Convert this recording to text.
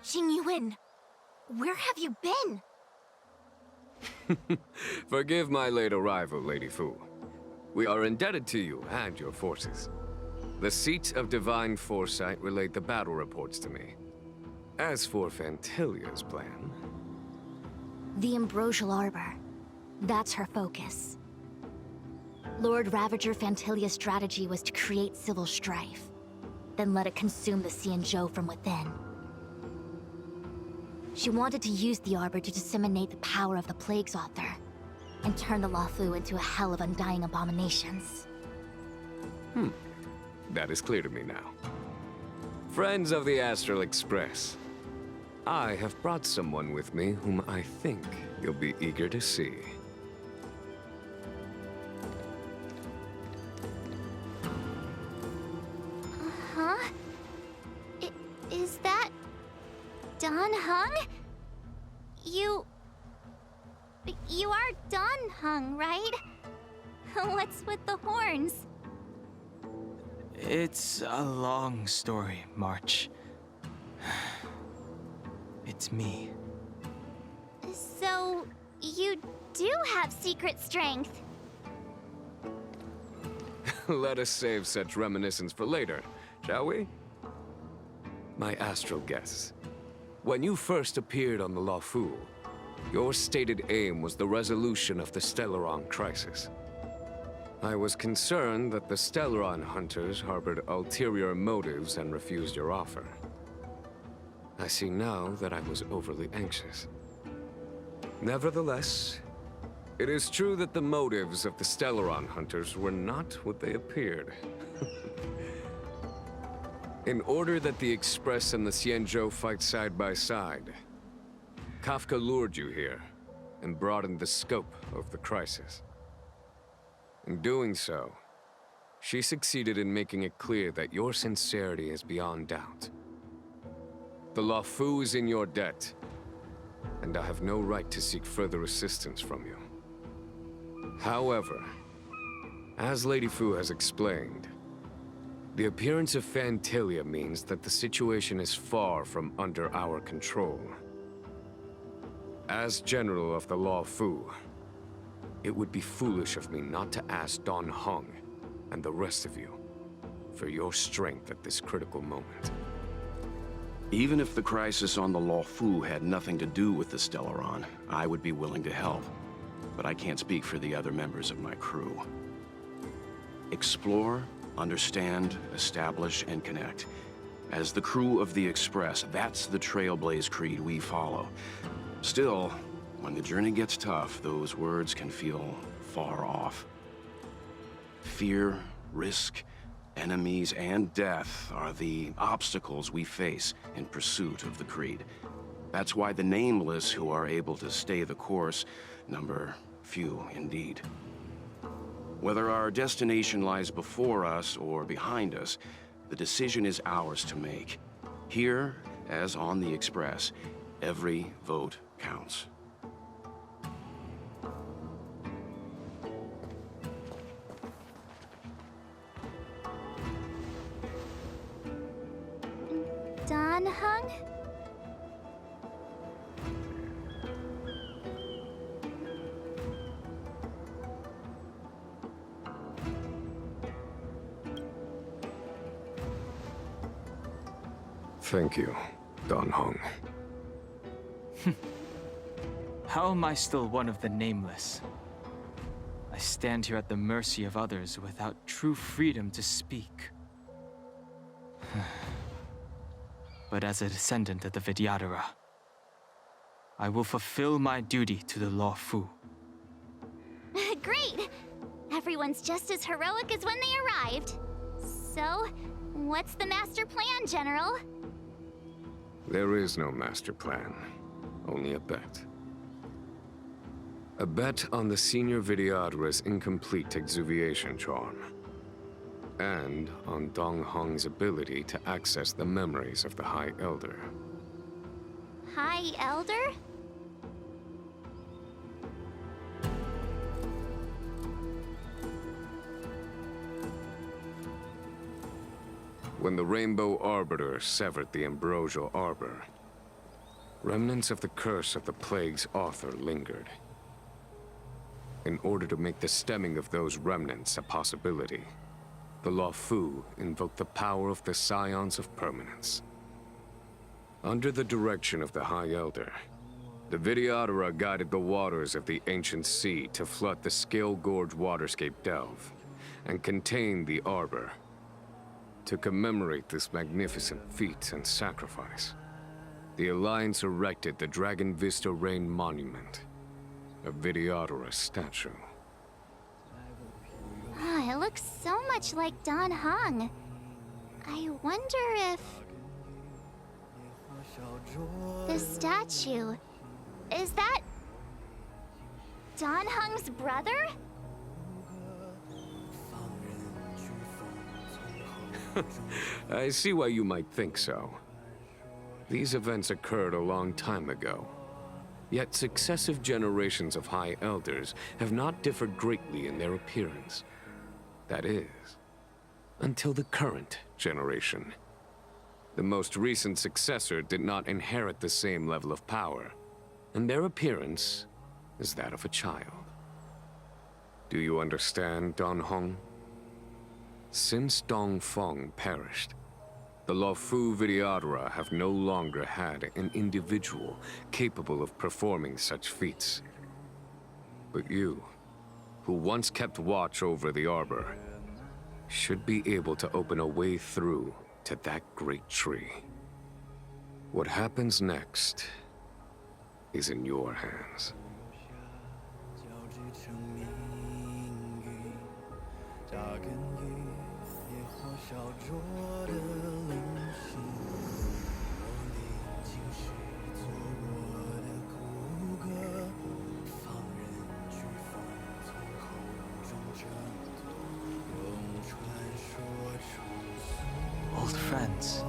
Xingyuan, where have you been? Forgive my late arrival, Lady Fu. We are indebted to you and your forces. The Seat of Divine Foresight relayed the battle reports to me. As for Fantilia's plan... The Ambrosial Arbor. That's her focus. Lord Ravager Fantilia's strategy was to create civil strife, then let it consume the Xianzhou from within. She wanted to use the Arbor to disseminate the power of the Plague's author, and turn the Luofu into a hell of undying abominations. That is clear to me now. Friends of the Astral Express, I have brought someone with me whom I think you'll be eager to see. Huh? Is that... Don Hung? You are Don Hung, right? What's with the horns? It's a long story, March. It's me. So, you do have secret strength. Let us save such reminiscence for later, shall we? My astral guests, when you first appeared on the Luofu, your stated aim was the resolution of the Stellaron crisis. I was concerned that the Stellaron hunters harbored ulterior motives and refused your offer. I see now that I was overly anxious. Nevertheless, it is true that the motives of the Stellaron hunters were not what they appeared. In order that the Express and the Xianzhou fight side by side, Kafka lured you here and broadened the scope of the crisis. In doing so, she succeeded in making it clear that your sincerity is beyond doubt. The Luofu is in your debt, and I have no right to seek further assistance from you. However, as Lady Fu has explained, the appearance of Fantilia means that the situation is far from under our control. As General of the Luofu, it would be foolish of me not to ask Don Hung and the rest of you for your strength at this critical moment. Even if the crisis on the Luofu had nothing to do with the Stellaron, I would be willing to help. But I can't speak for the other members of my crew. Explore, understand, establish, and connect. As the crew of the Express, that's the Trailblaze creed we follow. Still, when the journey gets tough, those words can feel far off. Fear, risk, enemies, and death are the obstacles we face in pursuit of the creed. That's why the nameless who are able to stay the course number few indeed. Whether our destination lies before us or behind us, the decision is ours to make. Here, as on the Express, every vote counts. Don Hung? Thank you, Don Hung. How am I still one of the nameless? I stand here at the mercy of others without true freedom to speak. But as a descendant of the Vidyadhara, I will fulfill my duty to the Luofu. Great! Everyone's just as heroic as when they arrived. So, what's the master plan, General? There is no master plan, only a bet. A bet on the Senior Vidyadhara's incomplete exuviation charm. And on Dong Hong's ability to access the memories of the High Elder. High Elder? When the Rainbow Arbiter severed the Ambrosial Arbor, Remnants of the curse of the plague's author lingered. In order to make the stemming of those remnants a possibility, the Luofu invoked the power of the Scions of Permanence. Under the direction of the High Elder, the Videodora guided the waters of the ancient sea to flood the Scale Gorge waterscape delve and contain the Arbor. To commemorate this magnificent feat and sacrifice, the Alliance erected the Dragon Vista Rain Monument, a Videodora statue. Ah, it looks so much like Don Hung. I wonder if... the statue... is that... Don Hung's brother? I see why you might think so. These events occurred a long time ago. Yet successive generations of High Elders have not differed greatly in their appearance. That is, until the current generation. The most recent successor did not inherit the same level of power, and their appearance is that of a child. Do you understand, Don Hong? Since Dong Feng perished, the Luofu Videodora have no longer had an individual capable of performing such feats. But you, who once kept watch over the Arbor, should be able to open a way through to that great tree. What happens next is in your hands. Old friends.